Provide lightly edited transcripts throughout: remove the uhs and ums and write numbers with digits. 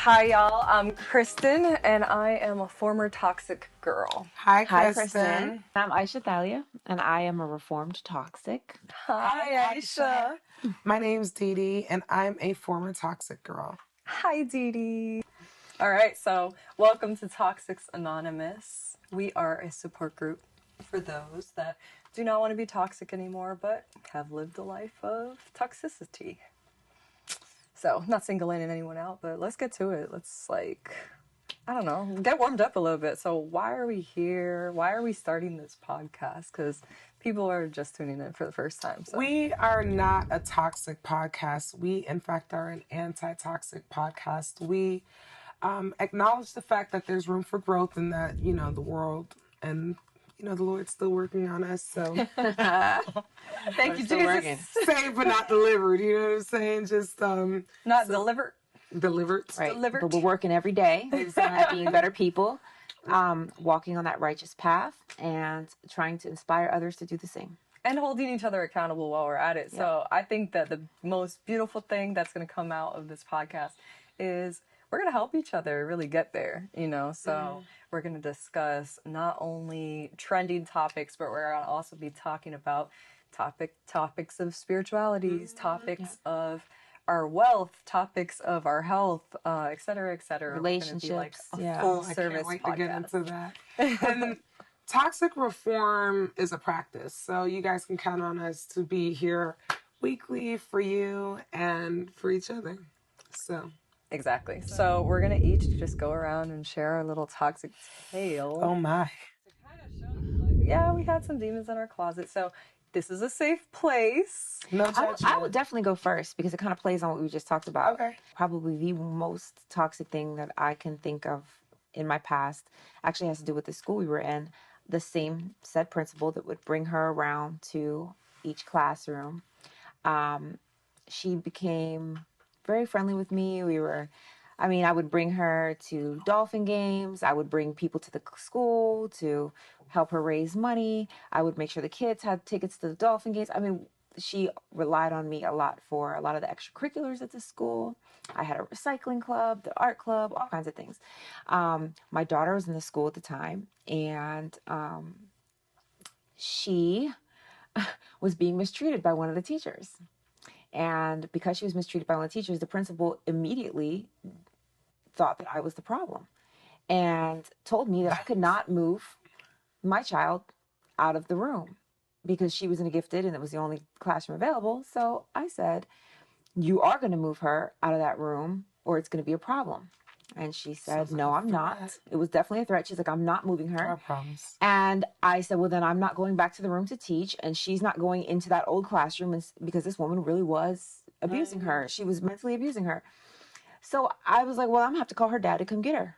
Hi, y'all. I'm Kristen, and I am a former toxic girl. Hi, Hi, Kristen. Kristen. I'm Aisha Thalia, and I am a reformed toxic. Hi, Aisha. My name's Dee Dee, and I'm a former toxic girl. Hi, Dee Dee. All right, so welcome to Toxics Anonymous. We are a support group for those that do not want to be toxic anymore, but have lived a life of toxicity. So, not singling anyone out, but let's get to it. Let's, I don't know, get warmed up a little bit. So, why are we here? Why are we starting this podcast? Because people are just tuning in for the first time. So. We are not a toxic podcast. We, in fact, are an anti-toxic podcast. We acknowledge the fact that there's room for growth and that, the world and, the Lord's still working on us. So, thank you, Jesus. Saved but not delivered. You know what I'm saying? Just not delivered. Delivered. Right. Delivered. But we're working every day at being better people, walking on that righteous path, and trying to inspire others to do the same. And holding each other accountable while we're at it. Yeah. So I think that the most beautiful thing that's going to come out of this podcast is we're going to help each other really get there, So we're going to discuss not only trending topics, but we're going to also be talking about topics of spiritualities, topics of our wealth, topics of our health, et cetera, et cetera. Relationships. Full service I can't wait podcast. to get into that. And toxic reform is a practice. So you guys can count on us to be here weekly for you and for each other. So. Exactly. So we're going to each just go around and share our little toxic tale. Oh my. To kind of show yeah, we had some demons in our closet. So this is a safe place. No judgment. I would definitely go first because it kind of plays on what we just talked about. Okay. Probably the most toxic thing that I can think of in my past actually has to do with the school we were in. The same said principal that would bring her around to each classroom. She became very friendly with me. I would bring her to dolphin games. I would bring people to the school to help her raise money. I would make sure the kids had tickets to the dolphin games. She relied on me a lot for a lot of the extracurriculars at the school. I had a recycling club, the art club, all kinds of things. My daughter was in the school at the time, and she was being mistreated by one of the teachers. And because she was mistreated by one of the teachers, the principal immediately thought that I was the problem and told me that I could not move my child out of the room because she was in a gifted and it was the only classroom available. So I said, you are going to move her out of that room or it's going to be a problem. And she said, no, I'm not. It was definitely a threat. She's like, I'm not moving her. I promise. And I said, well, then I'm not going back to the room to teach. And she's not going into that old classroom because this woman really was abusing her. She was mentally abusing her. So I was like, well, I'm going to have to call her dad to come get her.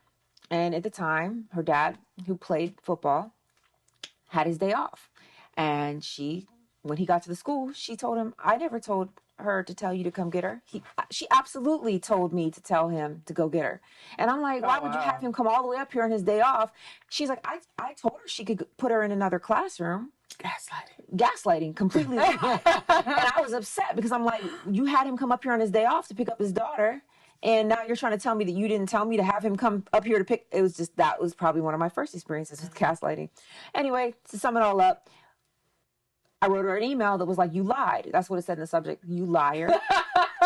And at the time, her dad, who played football, had his day off. And when he got to the school, she told him, I never told her to tell you to come get her. She absolutely told me to tell him to go get her. And I'm like, why would you have him come all the way up here on his day off? She's like, I told her she could put her in another classroom. Gaslighting completely. And I was upset because I'm like, you had him come up here on his day off to pick up his daughter. And now you're trying to tell me that you didn't tell me to have him come up here to pick. That was probably one of my first experiences with gaslighting. Anyway, to sum it all up, I wrote her an email that was like, you lied. That's what it said in the subject. You liar.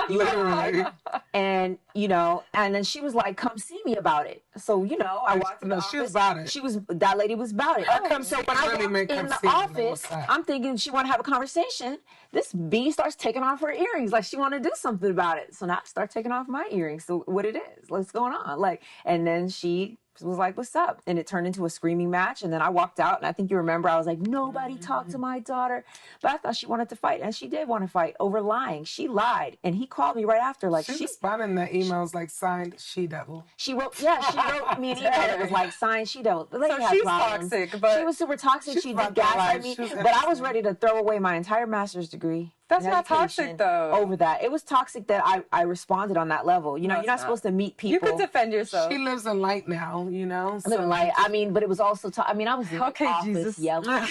You lied. And, and then she was like, come see me about it. So, I walked in the office. She was about it. That lady was about it. So when I walked in the office, I'm thinking she want to have a conversation. This bee starts taking off her earrings. Like she want to do something about it. So now I start taking off my earrings. So what it is, what's going on? And then she was like, what's up? And it turned into a screaming match. And then I walked out, and I think you remember, I was like, nobody talked to my daughter. But I thought she wanted to fight, and she did want to fight over lying. She lied. And he called me right after, like, she responded in the emails like signed she devil. She wrote me an email that was like signed she devil. The lady had she's problems. Toxic, but she was super toxic. She did gaslight me. But I was ready to throw away my entire master's degree. That's not toxic, though. Over that. It was toxic that I responded on that level. You're not supposed to meet people. You could defend yourself. She lives in light now, I live in light. But it was also, I was in the office Jesus. yelling.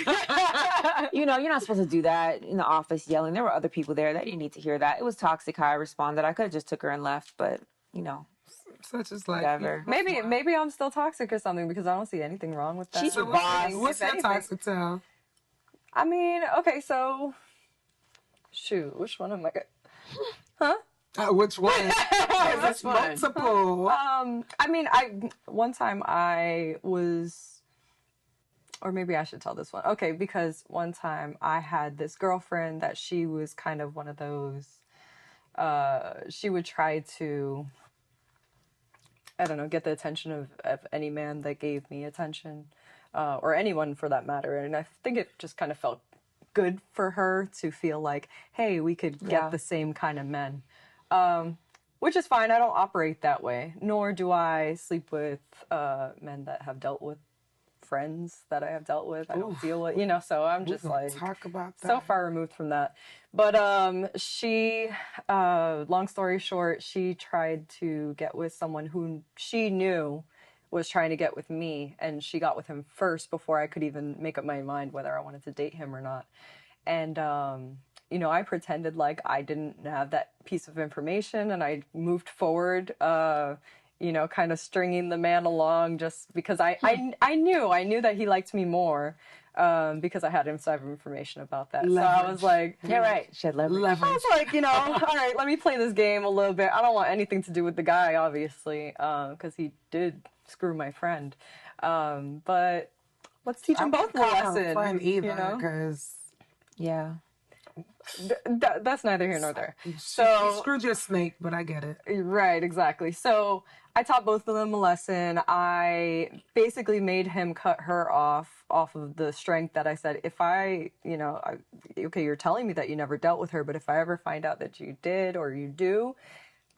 You're not supposed to do that in the office yelling. There were other people there that didn't need to hear that. It was toxic how I responded. I could have just took her and left, but, Such as like Whatever. Maybe I'm still toxic or something because I don't see anything wrong with that. She's So what's your toxic tale? I mean, okay, so shoot, which one am I? Huh? Which one? There's one? multiple. I mean, one time I was, or maybe I should tell this one. Okay, because one time I had this girlfriend that she was kind of one of those. She would try to, I don't know, get the attention of any man that gave me attention, or anyone for that matter. And I think it just kind of felt good for her to feel like, hey, we could get the same kind of men. Which is fine. I don't operate that way, nor do I sleep with men that have dealt with friends that I have dealt with. I don't deal with, so I'm just like talk about that. so far removed from that. But she, long story short, she tried to get with someone who she knew was trying to get with me, and she got with him first before I could even make up my mind whether I wanted to date him or not. And I pretended like I didn't have that piece of information, and I moved forward, kind of stringing the man along just because I knew that he liked me more, because I had inside information about that. Leverage. So I was like, Yeah, right. She had leverage. I was like, all right, let me play this game a little bit. I don't want anything to do with the guy, obviously, because he did screw my friend. But let's teach them both a lesson. Friend either, because Yeah. That's neither here nor there. So you screwed your snake, but I get it. Right, exactly. So I taught both of them a lesson. I basically made him cut her off of the strength that I said, if I, okay, you're telling me that you never dealt with her, but if I ever find out that you did or you do,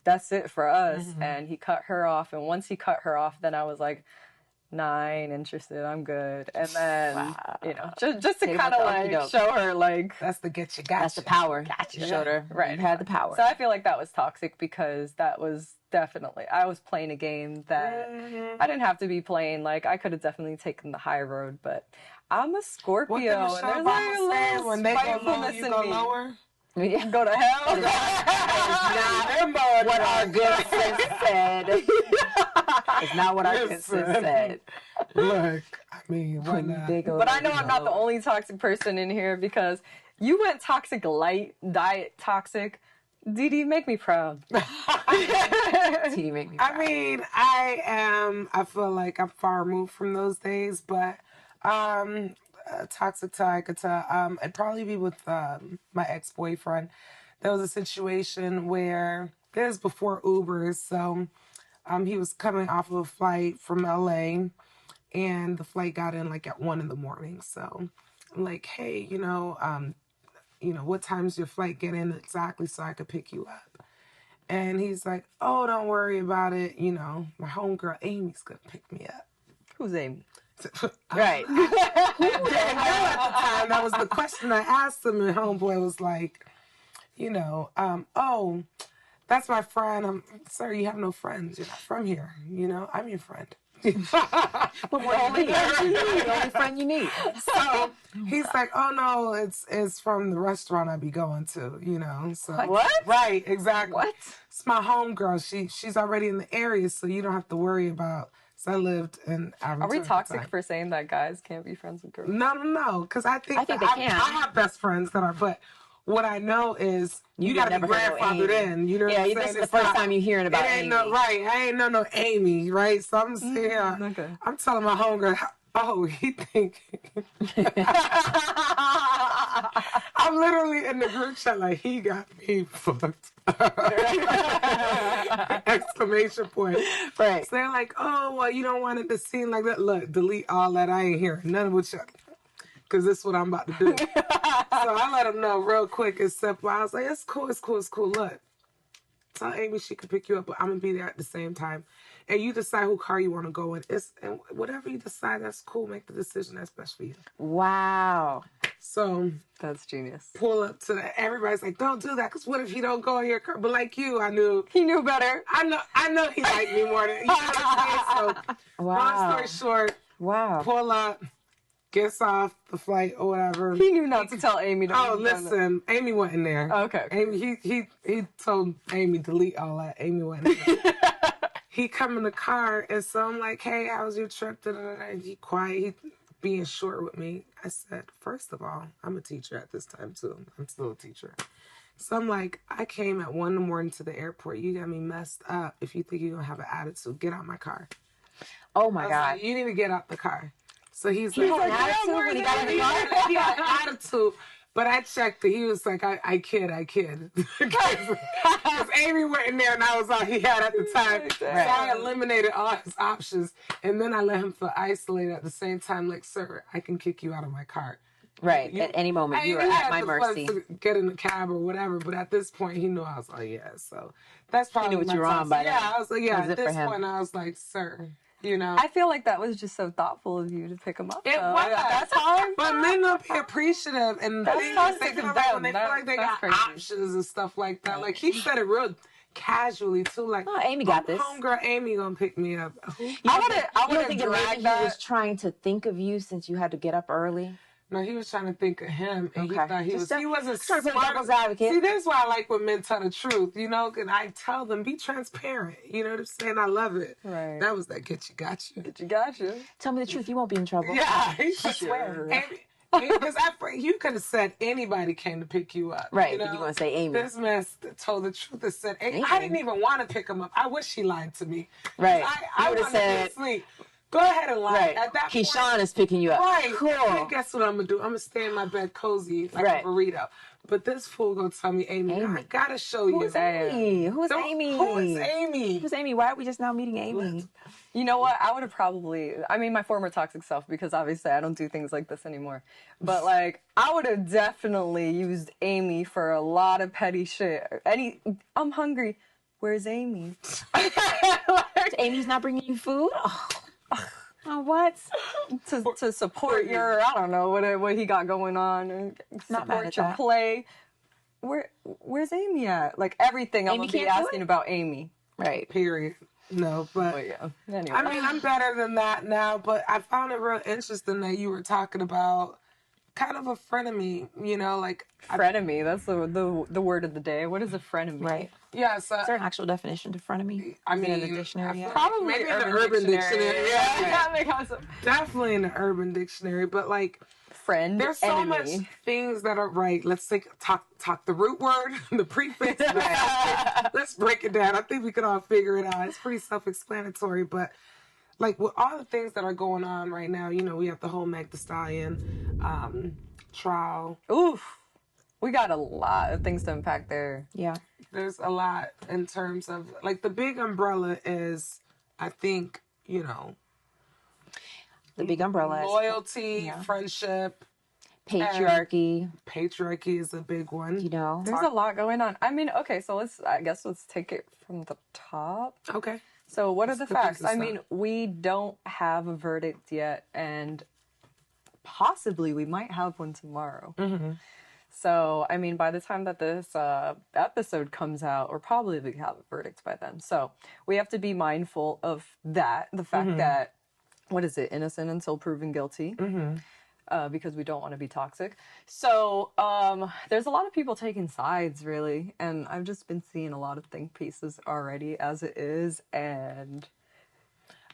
that's it for us. Mm-hmm. And he cut her off. And once he cut her off, then I was like, nah, I ain't interested. I'm good. And then, just to kind of like show her like, that's the get you, got that's the power. Gotcha. You showed her. Right. You had the power. So I feel like that was toxic because that was definitely, I was playing a game that I didn't have to be playing. Like, I could have definitely taken the high road, but I'm a Scorpio. What the and there's like a little when they go low, you go me. lower? Yeah. Go to hell. Not what our good sis said. It's not what our good sis said. Look, I mean, why not? But I know I'm not the only toxic person in here because you went toxic light, diet toxic. Dee Dee, make me proud. Dee Dee, make me proud. I mean, I feel like I'm far removed from those days, but toxic till I could tell. It'd probably be with my ex-boyfriend. There was a situation where it was before Ubers, so he was coming off of a flight from LA, and the flight got in like at 1 a.m. So I'm like, hey, what time's your flight get in exactly so I could pick you up? And he's like, oh, don't worry about it. My homegirl Amy's gonna pick me up. Who's Amy? Right. Who didn't know at the time? That was the question I asked him, and homeboy was like, oh, that's my friend. Sir, you have no friends. You're not from here. I'm your friend. But we're only the only friend you need. So he's like, oh no, it's from the restaurant I be going to, So what? Right, exactly. What? It's my homegirl. She's already in the area, so you don't have to worry about. So I lived in. Are we toxic for saying that guys can't be friends with girls? No. Because I think they can. I have best friends that are, but what I know is you got to be grandfathered in. You know what I'm saying? This is the first time you're hearing about Amy. I ain't no Amy, right? So I'm sitting here. Okay. I'm telling my homegirl, oh, he think. I'm literally in the group chat like, he got me fucked. Exclamation point. Right. So they're like, oh, well, you don't want it to seem like that. Look, delete all that. I ain't hearing none of what you, because this is what I'm about to do. So I let them know real quick and simple. I was like, it's cool. Look, tell Amy she can pick you up, but I'm going to be there at the same time. And you decide who car you want to go in. And whatever you decide, that's cool. Make the decision that's best for you. Wow. So that's genius. Pull up to that. Everybody's like, don't do that, because what if you don't go in your car? But like you, I knew. He knew better. I know he liked me more than you know what I'm saying? So long story short, pull up, gets off the flight or whatever. He knew not to tell Amy to. Oh, listen, Amy wasn't there. Okay. Amy, he told Amy delete all that. Amy wasn't there. he come in the car, and so I'm like, hey, how was your trip? And he quiet, he being short with me. I said, first of all, I'm a teacher at this time too. I'm still a teacher. So I'm like, I came at 1 a.m. to the airport. You got me messed up. If you think you're going to have an attitude, get out my car. Oh my God. Like, you need to get out the car. So he's He like, had an attitude when he got in the car? He had an attitude. But I checked it. He was like, I kid. Because Amy went in there and I was all he had at the time. So I eliminated all his options. And then I let him feel isolated at the same time. Like, sir, I can kick you out of my car. Right. At any moment, you are at my mercy. To get in the cab or whatever. But at this point, he knew I was like, yeah. So that's probably he knew what you were on by then. Yeah, I was like, yeah. At this point, I was like, sir. You know, I feel like that was just so thoughtful of you to pick him up. It was. That's hard. But men don't be appreciative, and That's things toxic they of feel them. like when they feel like they got Crazy. options and stuff like that. Like he said it real casually too. Like, oh, Amy got this. Homegirl Amy gonna pick me up. I would think maybe he was trying to think of you since you had to get up early. No, he was trying to think of him, and he thought he wasn't trying to play smart. devil's advocate. See, that's why I like when men tell the truth, you know, and I tell them, be transparent. You know what I'm saying? I love it. Right. That was that get you, got you. Get you, got you. Tell me the truth, you won't be in trouble. Yeah, I swear. Because you could have said anybody came to pick you up. Right, you know? but you're going to say Amy. This man told the truth and said, Amy. I didn't even want to pick him up. I wish he lied to me. Right. I would have said, sleep. Go ahead and lie. Right. At that Keyshawn point, is picking you up. Right. Cool. And guess what I'm going to do? I'm going to stay in my bed cozy like a burrito. But this fool going to tell me, Amy, I got to show you. Who's Amy? Who's Amy? Who is Amy? Who's Amy? Why are we just now meeting Amy? You know what? I would have probably, my former toxic self, because obviously I don't do things like this anymore. But like, I would have definitely used Amy for a lot of petty shit. I'm hungry. Where's Amy? Amy's not bringing you food? Oh, what? To support your, I don't know what he got going on, and support your play. Where's Amy at? Like everything, I'm gonna be asking about Amy. Right. Period. No, but yeah. Anyway. I mean, I'm better than that now. But I found it real interesting that you were talking about kind of a frenemy. You know, like frenemy. That's the word of the day. What is a frenemy? Right. Yeah, so is there an actual definition to frenemy? I mean, in the dictionary. Probably maybe in the Urban Dictionary. Yeah, definitely in the Urban Dictionary. But like, friend, there's so enemy. much things that are right. Let's talk the root word, the prefix. Let's break it down. I think we could all figure it out. It's pretty self-explanatory, but like with all the things that are going on right now, you know, we have the whole Megan Thee Stallion trial. Oof. We got a lot of things to unpack there. Yeah. There's a lot in terms of, like, the big umbrella is, I think, you know, the big umbrella loyalty, friendship, patriarchy. Patriarchy is a big one. You know, there's a lot going on. I mean, okay, so let's take it from the top. Okay. So what are the facts? I mean, we don't have a verdict yet, and possibly we might have one tomorrow. Mm-hmm. So, I mean, by the time that this episode comes out, or probably we have a verdict by then. So we have to be mindful of that, the fact that, what is it, innocent until proven guilty, because we don't want to be toxic. So there's a lot of people taking sides, really, and I've just been seeing a lot of think pieces already as it is, and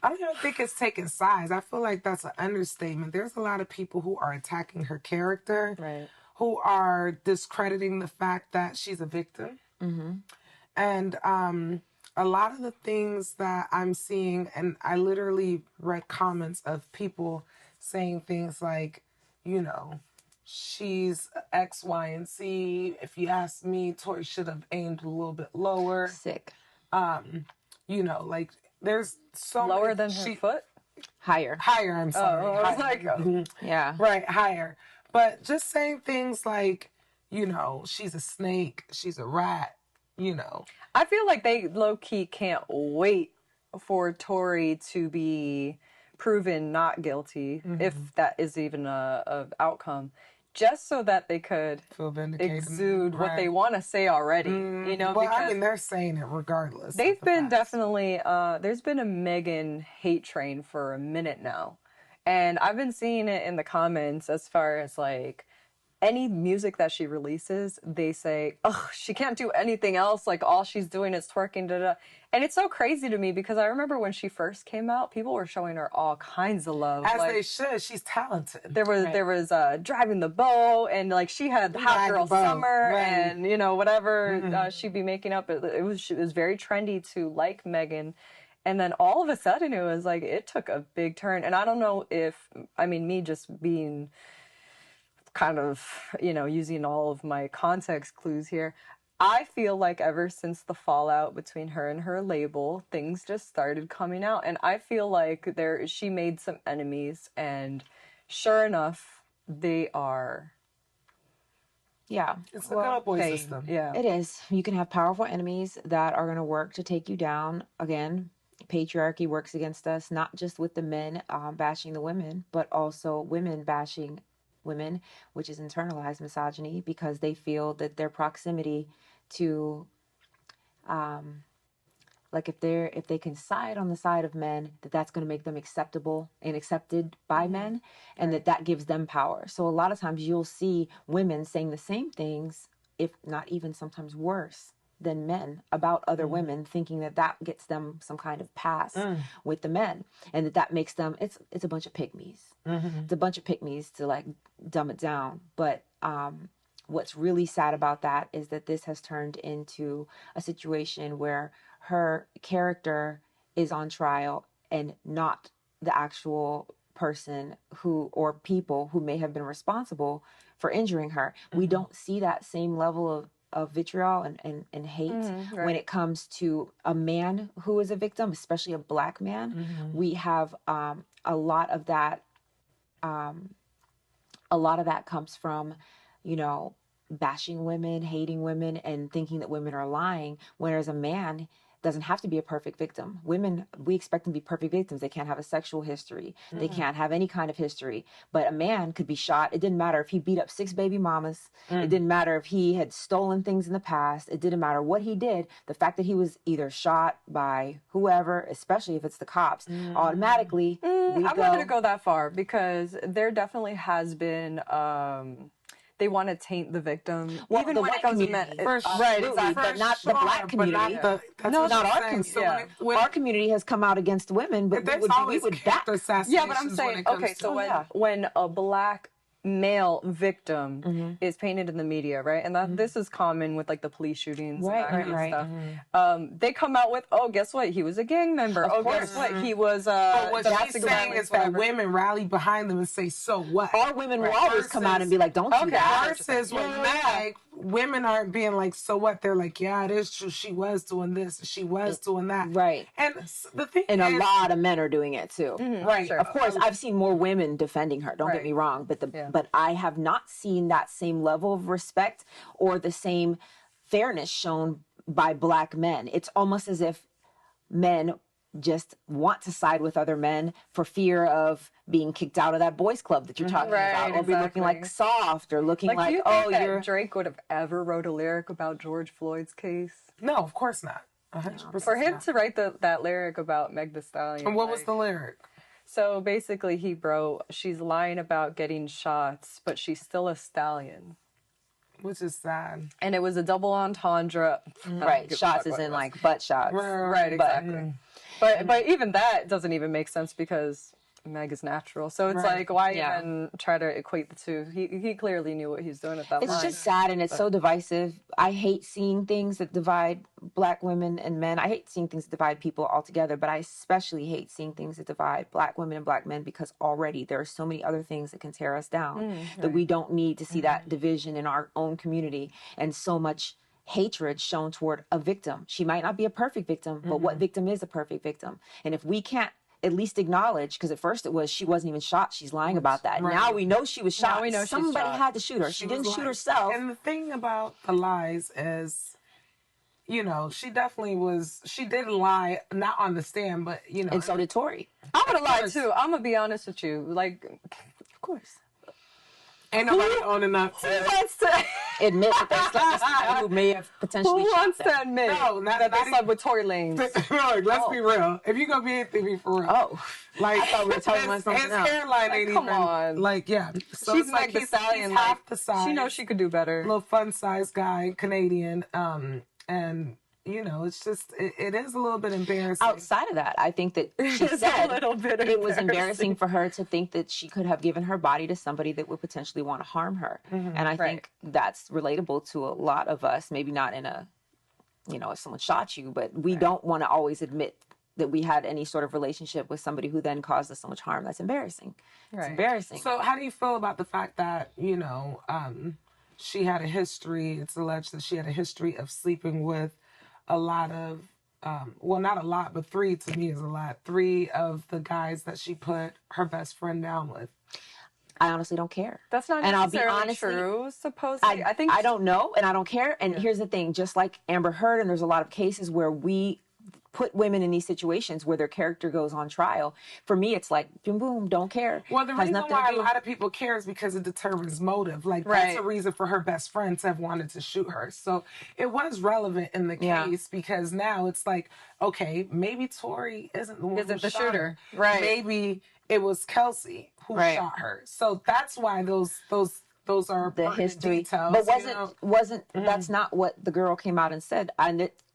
I don't even think it's taking sides. I feel like that's an understatement. There's a lot of people who are attacking her character. Right. Who are discrediting the fact that she's a victim. Mm-hmm. And a lot of the things that I'm seeing, and I literally read comments of people saying things like, you know, she's X, Y, and Z. If you ask me, Tory should have aimed a little bit lower. Sick. You know, like, there's so lower than her foot? Higher, I'm sorry. Oh, I was like, yeah. Right, higher. But just saying things like, you know, she's a snake, she's a rat, you know. I feel like they low-key can't wait for Tory to be proven not guilty, if that is even a outcome, just so that they could feel vindicated, exude what they want to say already. You know, well, because I mean, they're saying it regardless. They've been definitely, there's been a Megan hate train for a minute now. And I've been seeing it in the comments as far as like any music that she releases, they say, oh, she can't do anything else. Like, all she's doing is twerking, da da. And it's so crazy to me because I remember when she first came out, people were showing her all kinds of love. As like, they should. She's talented. There was Driving the Bow, and like she had Hot Girl Summer, and you know, whatever she'd be making up. It was very trendy to like Megan. And then all of a sudden it was like, it took a big turn. And I don't know if, I mean, me just being kind of, you know, using all of my context clues here, I feel like ever since the fallout between her and her label, things just started coming out. And I feel like she made some enemies, and sure enough, they are. Yeah. It's a good old boy system. Yeah. It is. You can have powerful enemies that are going to work to take you down. Again, patriarchy works against us, not just with the men bashing the women, but also women bashing women, which is internalized misogyny, because they feel that their proximity to like if they can side on the side of men, that's going to make them acceptable and accepted by men, and that gives them power. So a lot of times you'll see women saying the same things, if not even sometimes worse than men, about other women, thinking that gets them some kind of pass with the men, and that makes them, it's a bunch of pygmies. It's a bunch of pygmies to like dumb it down. But what's really sad about that is that this has turned into a situation where her character is on trial and not the actual person or people who may have been responsible for injuring her. We don't see that same level of vitriol and hate when it comes to a man who is a victim, especially a Black man. We have a lot of that. A lot of that comes from, you know, bashing women, hating women, and thinking that women are lying. Whereas a man doesn't have to be a perfect victim. Women, we expect them to be perfect victims. They can't have a sexual history. They can't have any kind of history. But a man could be shot. It didn't matter if he beat up 6 baby mamas. It didn't matter if he had stolen things in the past. It didn't matter what he did. The fact that he was either shot by whoever, especially if it's the cops, automatically I'm not going to go that far, because there definitely has been they want to taint the victim. Well, even the when white it comes to community, men. right, exactly, but not the Black community. Not our community. Our community has come out against women, but we would back. Yeah, but I'm saying, okay, so when a Black male victim is painted in the media, right? And this is common with like the police shootings and that kind of stuff. They come out with, oh, guess what? He was a gang member. Guess what? He was but what she's saying is that women rally behind them and say, so what? Our women will always come out and be like, don't do that. Versus with Meg, women aren't being like, so what? They're like, yeah, it is true. She was doing this. She was doing that. Right. And the thing and a lot of men are doing it too. Right. Sure. Of course, I've seen more women defending her. Don't get me wrong. But I have not seen that same level of respect or the same fairness shown by Black men. It's almost as if men just want to side with other men for fear of being kicked out of that boys club that you're talking about, or be looking like soft, or looking like, do you think that Drake would have ever wrote a lyric about George Floyd's case? No, of course not. 100% For him to write that lyric about Meg Thee Stallion. And what was the lyric? So basically he wrote, she's lying about getting shots, but she's still a stallion. Which is sad. And it was a double entendre. Right, shots is in like butt shots. Right, exactly. But even that doesn't even make sense, because Meg is natural. So it's like, why even try to equate the two? He clearly knew what he's doing at that line. It's just sad, and it's so divisive. I hate seeing things that divide Black women and men. I hate seeing things that divide people altogether, but I especially hate seeing things that divide Black women and Black men, because already there are so many other things that can tear us down that we don't need to see that division in our own community, and so much hatred shown toward a victim. She might not be a perfect victim, but what victim is a perfect victim? And if we can't at least acknowledge, because at first it was she wasn't even shot, she's lying about that. Right. Now we know she was shot. Now we know somebody had to shoot her. She didn't shoot herself. And the thing about the lies is, you know, she did lie, not on the stand, but, you know. And so did Tory. I'm going to lie too. I'm going to be honest with you. Like, of course. Ain't nobody owning up Who to wants to Admit that they slept with somebody who may have potentially Who shot wants them. to admit that they slept with Tory Lanez? Look, let's be real. If you gonna be anything, be for real. Oh, Like, I thought we were talking about something his else. hairline ain't Come even on. like, yeah. So She's it's like Megan Thee Stallion. he's half the size. She knows she could do better. Little fun size guy, Canadian, and you know, it's just it is a little bit embarrassing. Outside of that, I think that she It's said a little bit it was embarrassing for her to think that she could have given her body to somebody that would potentially want to harm her. And I think that's relatable to a lot of us, maybe not in a, you know, if someone shot you, but we don't want to always admit that we had any sort of relationship with somebody who then caused us so much harm. That's embarrassing. It's embarrassing. So how do you feel about the fact that, you know, she had a history, it's alleged that she had a history of sleeping with a lot of, well, not a lot, but 3 to me is a lot. 3 of the guys that she put her best friend down with. I honestly don't care. That's not and necessarily I'll be honest, true, supposedly. I think I don't know, and I don't care. And here's the thing, just like Amber Heard, and there's a lot of cases where we put women in these situations where their character goes on trial. For me, it's like, boom, boom, don't care. Well, the Has reason nothing why to do- a lot of people care is because it determines motive. Like, that's a reason for her best friend to have wanted to shoot her. So it was relevant in the case because now it's like, okay, maybe Tory isn't the one who shot shooter. her. Right. Maybe it was Kelsey who shot her. So that's why those are the history. details. But wasn't that's not what the girl came out and said.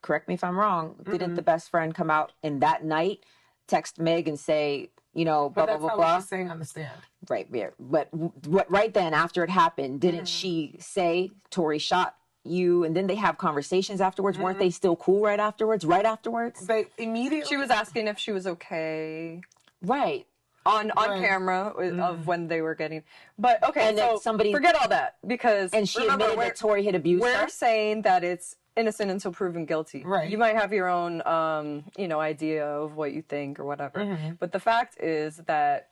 Correct me if I'm wrong. Didn't the best friend come out and that night text Meg and say, you know, blah, But blah, that's blah, not blah? what she's saying on the stand. Right, yeah. But what right then after it happened, didn't she say Tory shot you? And then they have conversations afterwards. Weren't they still cool right afterwards? Right afterwards? They immediately... she was asking if she was okay. Right. On camera of when they were getting... But, okay, and so somebody forget all that because... And she remember, admitted that Tory had abused her? We're saying that it's innocent until proven guilty. Right. You might have your own, you know, idea of what you think or whatever. But the fact is that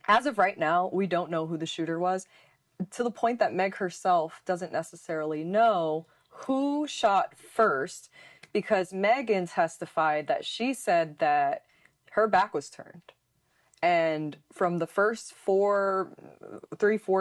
as of right now, we don't know who the shooter was, to the point that Meg herself doesn't necessarily know who shot first, because Megan testified that she said that her back was turned. And from the first 4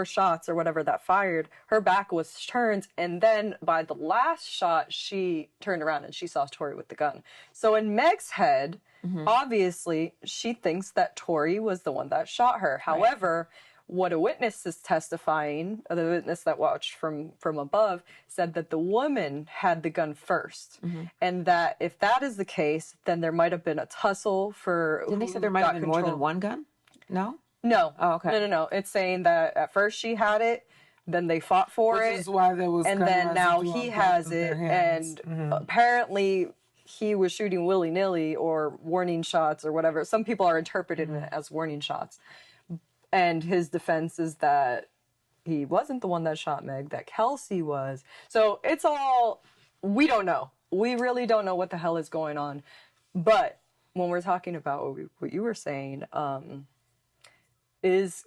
shots or whatever that fired, her back was turned. And then by the last shot, she turned around and she saw Tory with the gun. So in Meg's head, obviously, she thinks that Tory was the one that shot her. However, what a witness is testifying, the witness that watched from above, said that the woman had the gun first. And that if that is the case, then there might have been a tussle for... Didn't they say there might have been more than one gun? No? No. Oh, okay. No. It's saying that at first she had it, then they fought for it. Which is why there was... And then now he has it, and apparently... he was shooting willy-nilly or warning shots or whatever. Some people are interpreting it as warning shots. And his defense is that he wasn't the one that shot Meg, that Kelsey was. So it's all, we don't know. We really don't know what the hell is going on. But when we're talking about what you were saying, is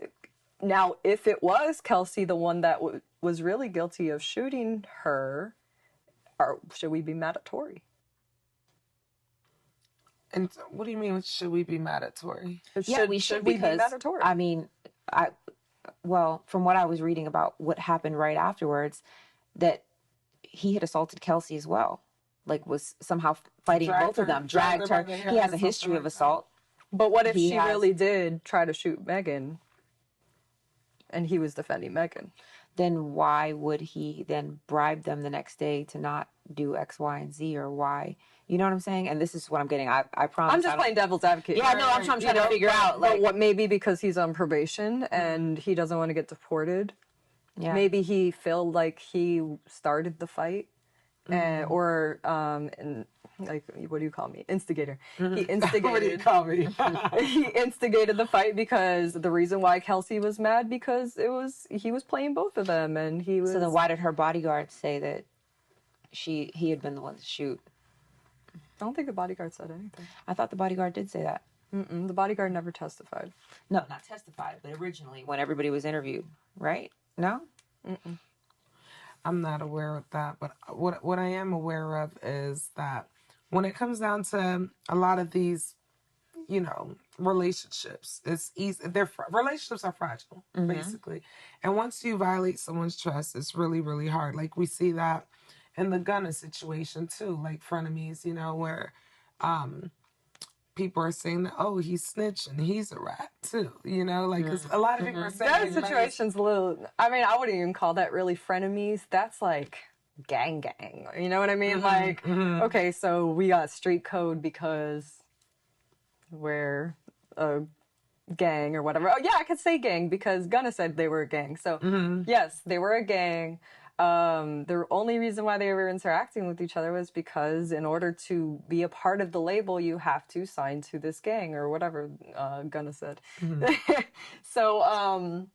now if it was Kelsey, the one that was really guilty of shooting her, should we be mad at Tory? And what do you mean, should we be mad at Tory? We should because, be mad at Tory? I mean, well, from what I was reading about what happened right afterwards, that he had assaulted Kelsey as well. Like, was somehow fighting both of them, dragged her. He has a history of assault. But what if she really did try to shoot Megan and he was defending Megan? Then why would he then bribe them the next day to not do X, Y, and Z, or why? You know what I'm saying? And this is what I'm getting. I promise. I'm just playing devil's advocate. Yeah, no, I'm trying to figure out. Like, what maybe because he's on probation and he doesn't want to get deported. Yeah. Maybe he felt like he started the fight, or like, what do you call me? Instigator. He instigated. What do you call me? He instigated the fight because the reason why Kelsey was mad because he was playing both of them and he was. So then why did her bodyguard say that he had been the one to shoot? I don't think the bodyguard said anything. I thought the bodyguard did say that. The bodyguard never testified. No, not testified, but originally when everybody was interviewed, right? No? I'm not aware of that, but what I am aware of is that when it comes down to a lot of these, relationships. It's easy. Relationships are fragile, basically. And once you violate someone's trust, it's really, really hard. Like we see that in the Gunna situation too, like Frenemies, where people are saying that, oh, he's snitch and he's a rat too, like 'cause a lot of people are saying That situation's a little. I mean, I wouldn't even call that really frenemies. That's like gang. You know what I mean? Like, okay, so we got street code because we're a gang or whatever. Oh yeah, I could say gang because Gunna said they were a gang. So yes, they were a gang. The only reason why they were interacting with each other was because in order to be a part of the label, you have to sign to this gang or whatever Gunna said. So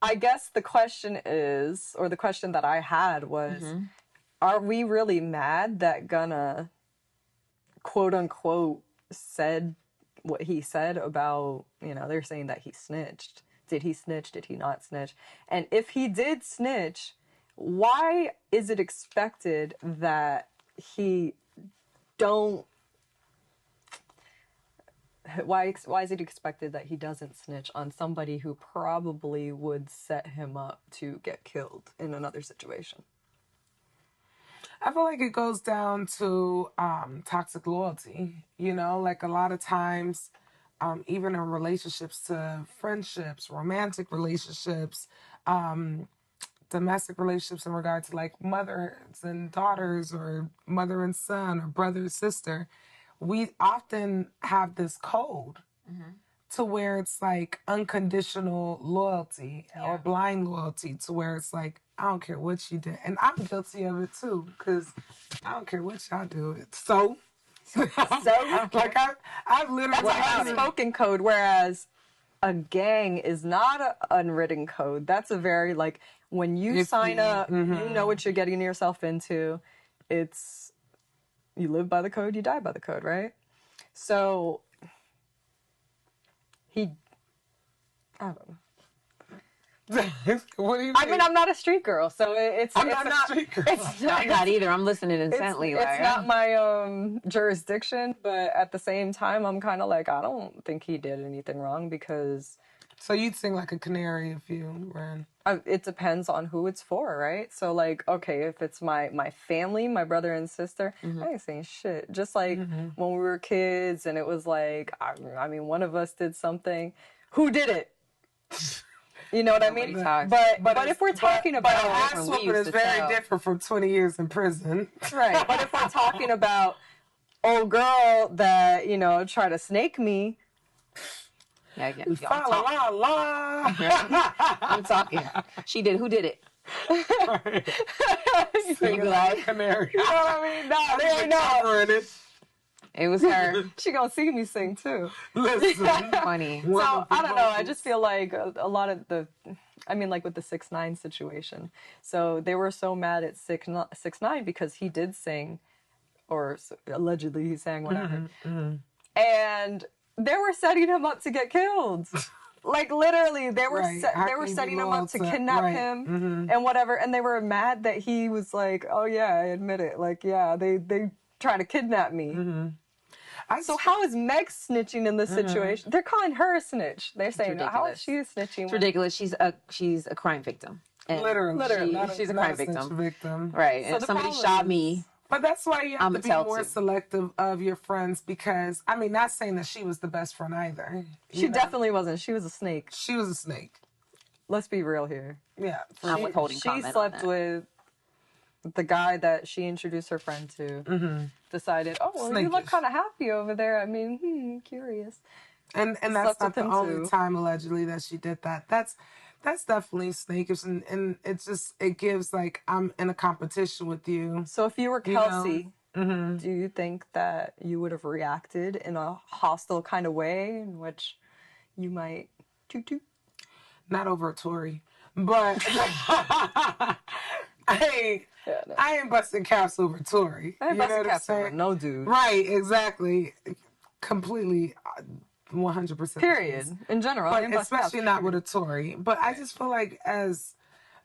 I guess the question is, or the question that I had was, are we really mad that Gunna, quote unquote, said what he said about, they're saying that he snitched. Did he snitch? Did he not snitch? And if he did snitch, why is it expected that he don't... Why is it expected that he doesn't snitch on somebody who probably would set him up to get killed in another situation? I feel like it goes down to toxic loyalty. Like a lot of times, even in relationships to friendships, romantic relationships, domestic relationships in regard to like mothers and daughters or mother and son or brother and sister, we often have this code to where it's like unconditional loyalty or blind loyalty to where it's like, I don't care what you did. And I'm guilty of it too, because I don't care what y'all do. So like I've literally... That's a spoken code, whereas a gang is not an unwritten code. That's a very, like, when you sign up, you know what you're getting yourself into. It's, you live by the code, you die by the code, right? So, I don't know. What do you I mean, I'm not a street girl, so I'm not a street girl. I'm not either. I'm listening intently. It's not my jurisdiction, but at the same time, I'm kind of like, I don't think he did anything wrong because... So you'd sing like a canary if you ran? It depends on who it's for, right? So, like, okay, if it's my family, my brother and sister, I ain't saying shit. Just like when we were kids and it was like, I mean, one of us did something. Who did it? You know what I mean? But if we're talking about... But ass whooping is very different from 20 years in prison. Right. But if we're talking about old girl that, tried to snake me... Yeah. I'm talking. She did. Who did it? So you like canary. You know what I mean? No, they ain't know. It was her. She gonna see me sing too. Listen, funny. So I don't know. I just feel like a lot of the, like with the 6ix9ine situation. So they were so mad at 6ix9ine because he did sing, or allegedly he sang whatever, and they were setting him up to get killed. Like literally, they were setting him up to kidnap him and whatever, and they were mad that he was like, "Oh yeah, I admit it. Like yeah, they trying to kidnap me." So how is Meg snitching in this situation? They're calling her a snitch. They're saying, how is she snitching? It's ridiculous. She's a crime victim. And Literally. She's a crime victim. Right. So if somebody shot me... But that's why you have to be more to. selective of your friends because, I mean, not saying that she was the best friend either. She definitely wasn't. She was a snake. She was a snake. Let's be real here. Yeah. I'm withholding comment She slept with the guy that she introduced her friend to. Decided, oh, well, you look kind of happy over there. I mean, curious. And that's not the only time allegedly that she did that. That's definitely snakish, and it gives like I'm in a competition with you. So if you were Kelsey, do you think that you would have reacted in a hostile kind of way in which you might toot? Not over Tory, but I ain't busting caps over Tory. I ain't busting caps over no dude. Right, exactly. Completely 100%. Period. In general. But especially not with a Tory. But I just feel like as,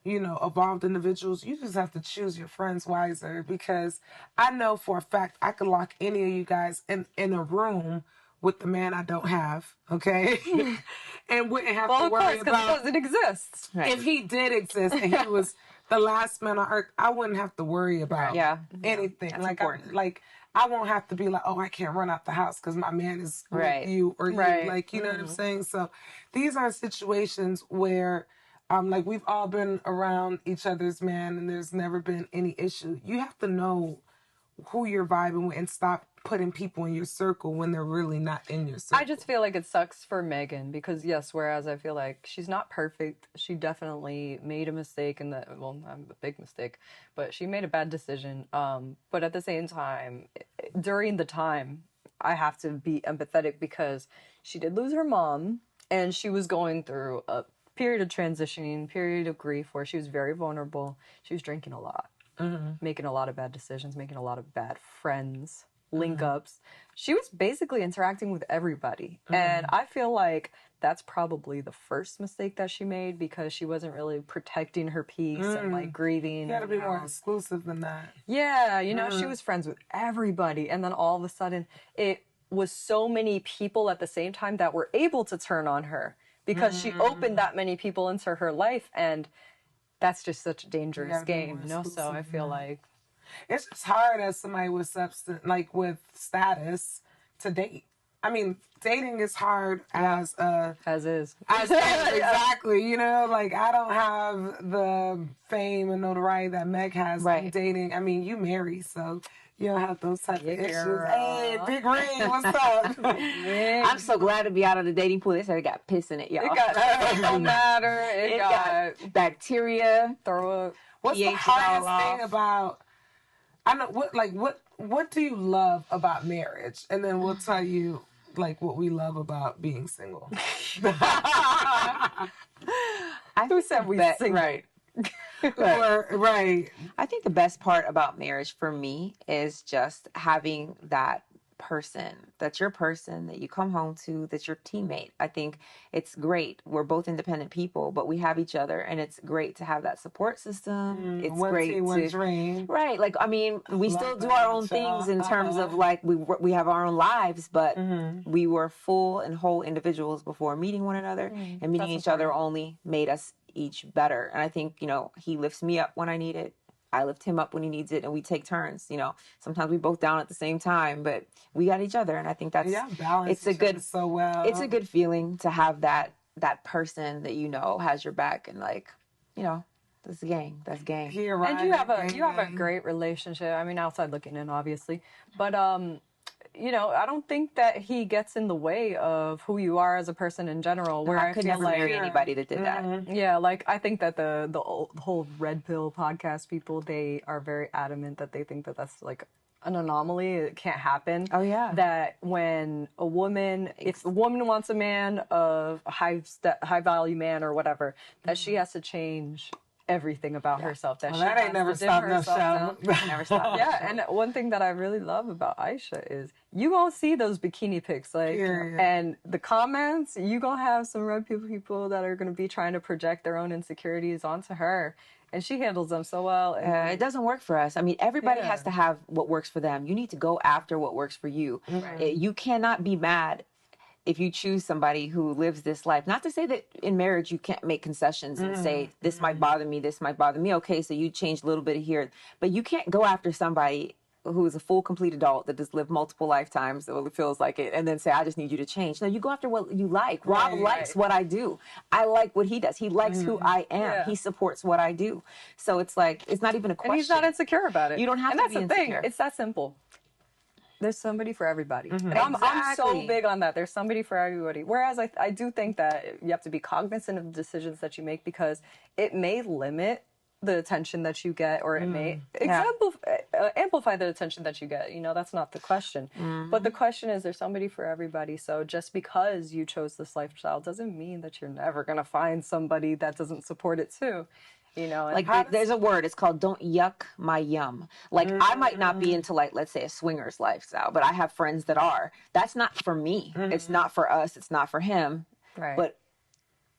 evolved individuals, you just have to choose your friends wiser because I know for a fact I could lock any of you guys in a room with the man I don't have, okay? And wouldn't have Well, to of worry course, because it about doesn't exist. Right. if he did exist and he was the last man on earth, I wouldn't have to worry about anything. That's Like, important. I won't have to be like, oh, I can't run out the house because my man is Right. with you or Right. you. Like, you know what I'm saying? So these are situations where, like, we've all been around each other's man and there's never been any issue. You have to know who you're vibing with and stop putting people in your circle when they're really not in your circle. I just feel like it sucks for Megan because yes, whereas I feel like she's not perfect, she definitely made a mistake in well, not a big mistake, but she made a bad decision. But at the same time, during the time, I have to be empathetic because she did lose her mom and she was going through a period of transitioning, period of grief where she was very vulnerable. She was drinking a lot, making a lot of bad decisions, making a lot of bad friends, link ups. She was basically interacting with everybody. And I feel like that's probably the first mistake that she made because she wasn't really protecting her peace and like grieving. You gotta be more exclusive than that. Yeah, you know, she was friends with everybody. And then all of a sudden, it was so many people at the same time that were able to turn on her because she opened that many people into her life. And that's just such a dangerous game, you know? So I feel like it's just hard as somebody with substance, like with status, to date. I mean, dating is hard as is. Exactly. You know, like I don't have the fame and notoriety that Meg has in dating. I mean, you marry, so you don't have those type of issues. Girl. Hey, Big Ring, what's up? I'm so glad to be out of the dating pool. They said it got piss in it, y'all. It got fecal matter. It got bacteria. throw up. What's the pH hardest all thing off. about? I know what do you love about marriage, and then we'll tell you like what we love about being single. Who said we single? Right. Right. I think the best part about marriage for me is just having that person that's your person that you come home to, that's your teammate. I think it's great. We're both independent people, but we have each other, and it's great to have that support system. It's one great team, one to dream. right. Like I mean, we still do our own things in terms of like we have our own lives, but we were full and whole individuals before meeting one another, and meeting each other only made us each better. And I think, you know, he lifts me up when I need it. I lift him up when he needs it, and we take turns. You know, sometimes we both down at the same time, but we got each other, and I think that's balance. It's a good so well. It's a good feeling to have that person that you know has your back, and like, you know, that's gang. That's gang. Here, right, And you have a great relationship. I mean, outside looking in, obviously, but you know, I don't think that he gets in the way of who you are as a person in general. Where I could feel never like, marry anybody that did that. Yeah, like I think that the whole Red Pill podcast people, they are very adamant that they think that that's like an anomaly. It can't happen. Oh yeah. That when a woman, if a woman wants a man of a high value man or whatever, that she has to change everything about herself. That she that has ain't never to dim stopped no herself down. show. Never stop. Yeah, and one thing that I really love about Aisha is you gonna see those bikini pics, like, and the comments, you gonna have some red people that are gonna be trying to project their own insecurities onto her, and she handles them so well. And It doesn't work for us. I mean, everybody has to have what works for them. You need to go after what works for you. You cannot be mad if you choose somebody who lives this life. Not to say that in marriage you can't make concessions and say, this might bother me, this might bother me. Okay, so you change a little bit here. But you can't go after somebody who is a full, complete adult that has lived multiple lifetimes, so it feels like it, and then say, I just need you to change. No, you go after what you like. Rob likes what I do. I like what he does. He likes who I am. Yeah. He supports what I do. So it's like, it's not even a question. And he's not insecure about it. You don't have to be insecure. And that's the thing. It's that simple. There's somebody for everybody. And I'm so big on that. There's somebody for everybody. Whereas I do think that you have to be cognizant of the decisions that you make because it may limit the attention that you get, or it may amplify the attention that you get. You know, that's not the question. But the question is, there's somebody for everybody. So just because you chose this lifestyle doesn't mean that you're never going to find somebody that doesn't support it too. You know, and like there's a word, it's called don't yuck my yum. Like I might not be into, like, let's say a swingers lifestyle, but I have friends that are. That's not for me. It's not for us. It's not for him. Right. But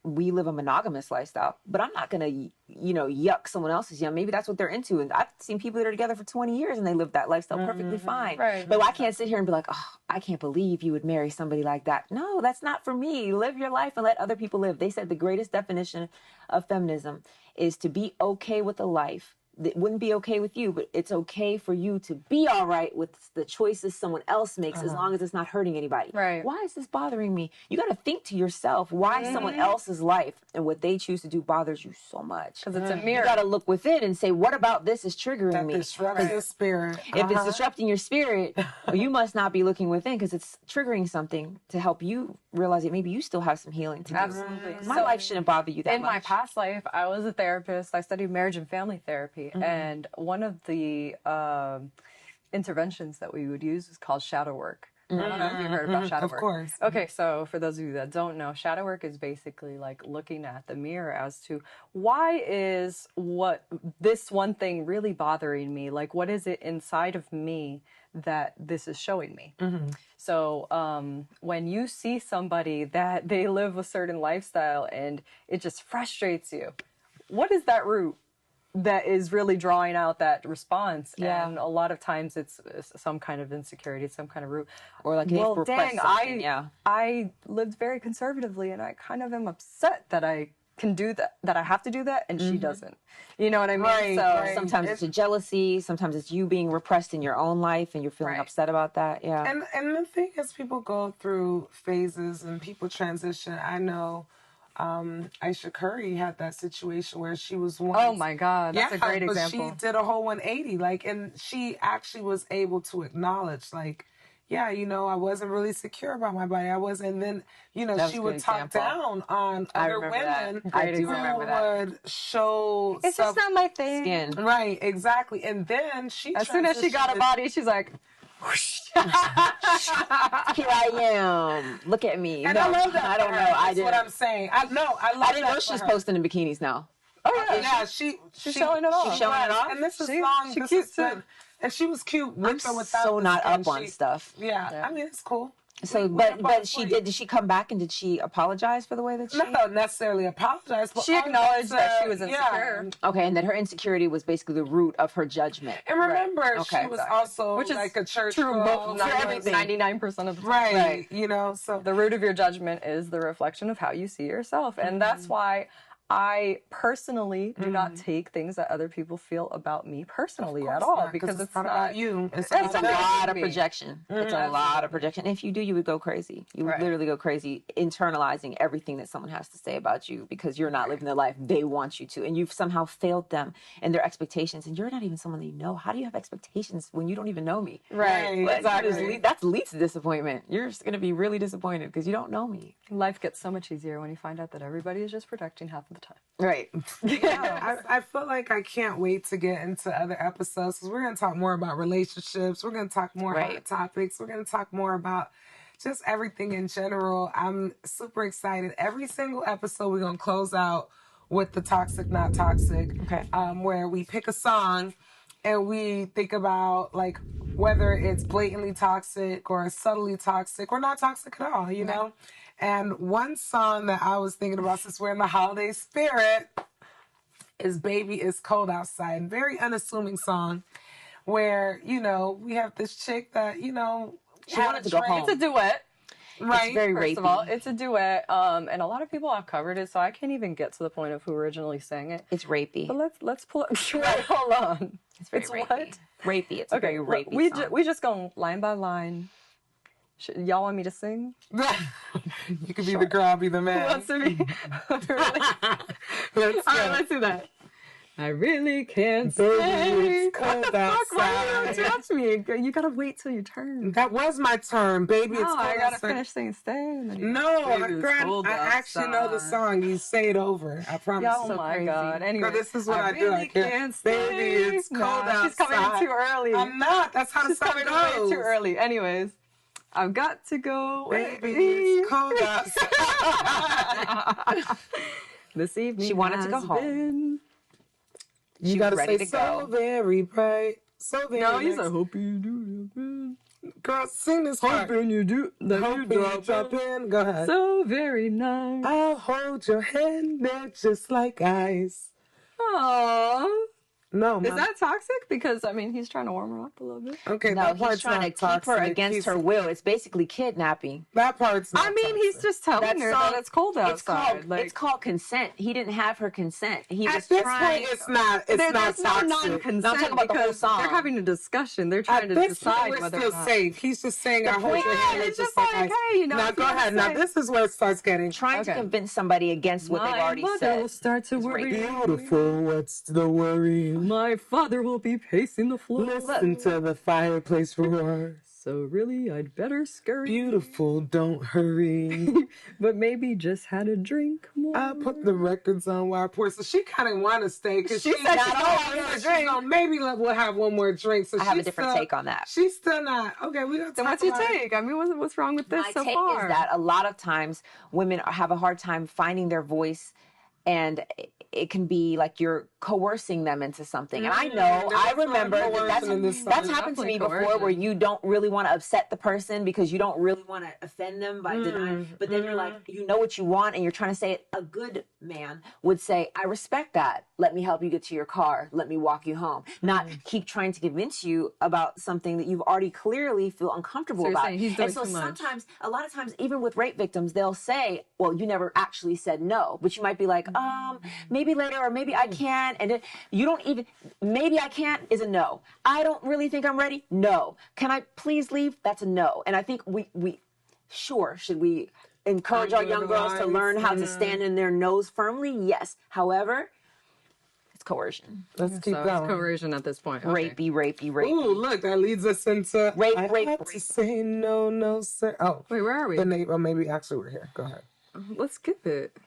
we live a monogamous lifestyle, but I'm not going to, yuck someone else's yum. Maybe that's what they're into. And I've seen people that are together for 20 years and they live that lifestyle perfectly fine. Right. But I can't sit here and be like, oh, I can't believe you would marry somebody like that. No, that's not for me. Live your life and let other people live. They said the greatest definition of feminism is to be okay with a life that wouldn't be okay with you, but it's okay for you to be all right with the choices someone else makes as long as it's not hurting anybody. Right. Why is this bothering me? You got to think to yourself why someone else's life and what they choose to do bothers you so much. Because it's a mirror. You got to look within and say, what about this is triggering me? Disrupts your spirit. If it's disrupting your spirit, you must not be looking within because it's triggering something to help you realize that maybe you still have some healing to do. Absolutely. My life shouldn't bother you that in much. my past life, I was a therapist. I studied marriage and family therapy. And one of the interventions that we would use is called shadow work. I don't know if you've heard about shadow work. Of course. Okay, so for those of you that don't know, shadow work is basically like looking at the mirror as to why is this one thing really bothering me? Like, what is it inside of me that this is showing me? So when you see somebody that they live a certain lifestyle and it just frustrates you, what is that root that is really drawing out that response? Yeah. And a lot of times it's some kind of insecurity, some kind of root. Or like, Well, repress dang, something, I lived very conservatively and I kind of am upset that I can do that I have to do that and she doesn't. You know what I mean? Right, So right. Sometimes it's a jealousy. Sometimes it's you being repressed in your own life and you're feeling upset about that. Yeah. And the thing is, people go through phases and people transition. I know Aisha Curry had that situation where she was once... Oh my God, that's a great but example. she did a whole 180, and she actually was able to acknowledge, I wasn't really secure about my body. I wasn't. And then, she would talk down on other women who would show It's just not my thing. Skin. Right, exactly. And then as soon as she got a body, she's like, whoosh. Here I am. Look at me. And No, I love that. I don't know. I That's what I'm saying. I love I didn't know she's posting in bikinis now. Oh yeah, Yeah, she's showing it off. She's showing it off. And this is She long. cute This is too. good. And she was cute with or without. So the not skin. up on stuff. Yeah, I mean, it's cool. So, but she did. Did she come back and did she apologize for the way that she? Not necessarily apologize, but She acknowledged that she was insecure. Okay, and that her insecurity was basically the root of her judgment. And remember, Okay, she was exactly. also Which is like a church true girl. for everything. 99% of the time. Right. So The root of your judgment is the reflection of how you see yourself. And that's why I personally do not take things that other people feel about me personally at all, because it's not about you. It's a about lot of me. projection. It's a lot of projection. If you do, you would go crazy. You would literally go crazy, internalizing everything that someone has to say about you because you're not living the life they want you to, and you've somehow failed them and their expectations, and you're not even someone they know. How do you have expectations when you don't even know me? Right, Exactly. That leads to disappointment. You're just going to be really disappointed because you don't know me. Life gets so much easier when you find out that everybody is just projecting half of the time. Right. I feel like I can't wait to get into other episodes because we're going to talk more about relationships. We're going to talk more hot topics. We're going to talk more about just everything in general. I'm super excited. Every single episode, we're going to close out with the toxic, not toxic. Okay. Where we pick a song and we think about whether it's blatantly toxic or subtly toxic or not toxic at all, you know? And one song that I was thinking about, since we're in the holiday spirit, is Baby It's Cold Outside. Very unassuming song where, we have this chick that, She wanted to go home. It's a duet. Right. It's very First rapey. of all, it's a duet, and a lot of people have covered it, so I can't even get to the point of who originally sang it. It's rapey. But let's pull up. Hold on. It's very rapey. what? Rapey. It's a very rapey song. We just go line by line. Y'all want me to sing? You could be the girl, I'll be the Who man. wants to be? Really? Let's All go. right, let's do that. I really can't Baby, say. it's What cold the fuck? Why outside. you touch me? You gotta wait till your turn. That was my turn, Baby. It's No, cold I gotta outside. finish singing "Stay." And then No, Baby, it's cold I actually know the outside. song. You say it over. I promise. Oh you. my crazy. God. Anyway, Girl, this is what I do. really I can't. can't stay. Baby, it's cold outside. She's coming in too early. I'm not. That's how the She's song coming goes. way too early. Anyways, I've got to go. Baby, it's cold outside. This evening She wanted to go has home. been- You She gotta was ready say to so go. very bright. So very No, he's nice. I hope you do. Girl, sing this part. Hoping you do. Hoping you drop in. Go ahead. So very nice. I'll hold your hand there just like ice. Aww. No, Is that toxic? Because, I mean, he's trying to warm her up a little bit. okay? No, that he's part's trying to not keep her toxic. against her will. It's basically kidnapping. That part's not I mean, he's toxic. just telling her that it's cold outside. It's called consent. He didn't have her consent. He At was this trying. point, it's not there's toxic. no No, I'm non-consent talking about the whole because song. they're having a discussion. They're At trying to this decide point, we're whether still or not. safe. He's just saying, I hold your Yeah, hand. it's Just just like like, ice. hey, you know, Now, if go you have to ahead. Now, say- this is where it starts getting Trying to Okay. convince somebody against what they've already said. will start to worry. beautiful. What's the worry? My father will be pacing the floor. Listen to the fireplace roar. So really, I'd better scurry. Beautiful, don't hurry. But maybe just had a drink more. I put the records on while I pour. So she kind of want to stay because She said she's gonna have another drink. Maybe we'll have one more drink. So I have a she's different still- take on that. She's still not. Okay, we got to Then what's your take? I mean, what's wrong with this My so take far? is that a lot of times women have a hard time finding their voice, and it can be like you're coercing them into something. And I know, I remember that that's happened to me before, where you don't really want to upset the person because you don't really want to offend them by denying. But then you're like, you know what you want, and you're trying to say it. A good man would say, I respect that. Let me help you get to your car. Let me walk you home. Not keep trying to convince you about something that you've already clearly feel uncomfortable So you're about. saying he's doing And so too much. sometimes, a lot of times, even with rape victims, they'll say, well, you never actually said no, but you might be like, maybe later, or maybe I can. And then you don't even, maybe I can't is a no. I don't really think I'm ready. No. Can I please leave? That's a no. And I think should we encourage our young girls to learn how to stand in their no's firmly? Yes. However, it's coercion. Let's keep So going. it's coercion at this point. Okay. Rapey. Ooh, look, that leads us into Rape, I rape, had to rape. say no, sir. Oh, Wait, where are we? maybe actually we're here. Go ahead. Let's skip it.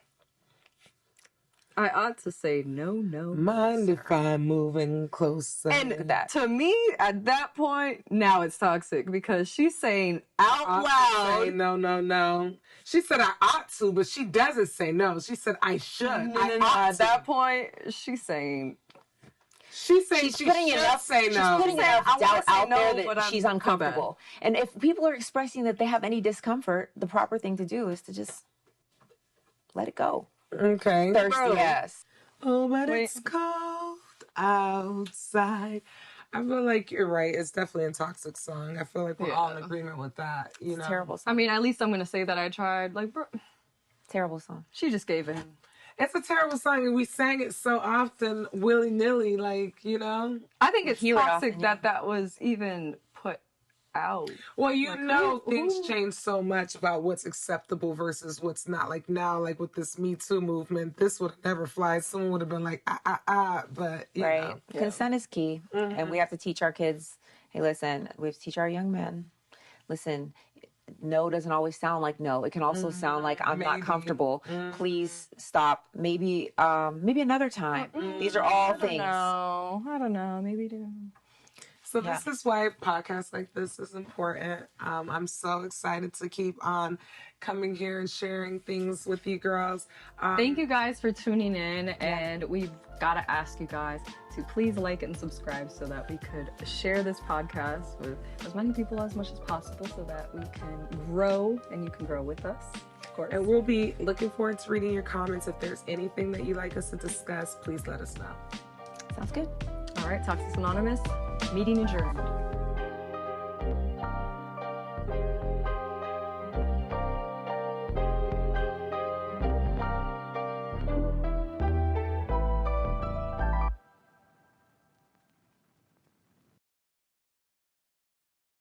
I ought to say no. Mind if I'm moving closer? And that. to me, at that point, now it's toxic because she's saying out ought to say loud. no. She said I ought to, but she doesn't say no. She said I should. I ought At to. that point, she's saying She's saying she putting should enough, say she's no. putting Saying, enough I wanna doubt say out no, there but that I'm she's so uncomfortable. And if people are expressing that they have any discomfort, the proper thing to do is to just let it go. Okay. Thirsty Bro. ass. Oh, but Wait. it's cold outside. I feel like you're right. It's definitely a toxic song. I feel like we're all in agreement with that. You know, Terrible I song. mean, at least I'm gonna say that I tried. Like, bro, Terrible song. she just gave in. it's a terrible song, and we sang it so often, willy nilly. Like, you know. I think it's Hear it toxic often, yeah. that was even put out. Well, you Like, know, who- things change so much about what's acceptable versus what's not. Like now, like with this Me Too movement, this would have never fly. Someone would have been like, but you Right. know. Consent is key. And we have to teach our kids, hey, listen, we have to teach our young men, listen, no doesn't always sound like no. It can also sound like I'm not Maybe. comfortable. Please stop. Maybe another time. These are all things. No, I don't know. Maybe do. So this is why podcasts like this is important. I'm so excited to keep on coming here and sharing things with you girls. Thank you guys for tuning in, and we've got to ask you guys to please like and subscribe so that we could share this podcast with as many people as much as possible so that we can grow and you can grow with us, of course. And we'll be looking forward to reading your comments. If there's anything that you'd like us to discuss, please let us know. Sounds good. All right, Toxic Anonymous, meeting adjourned.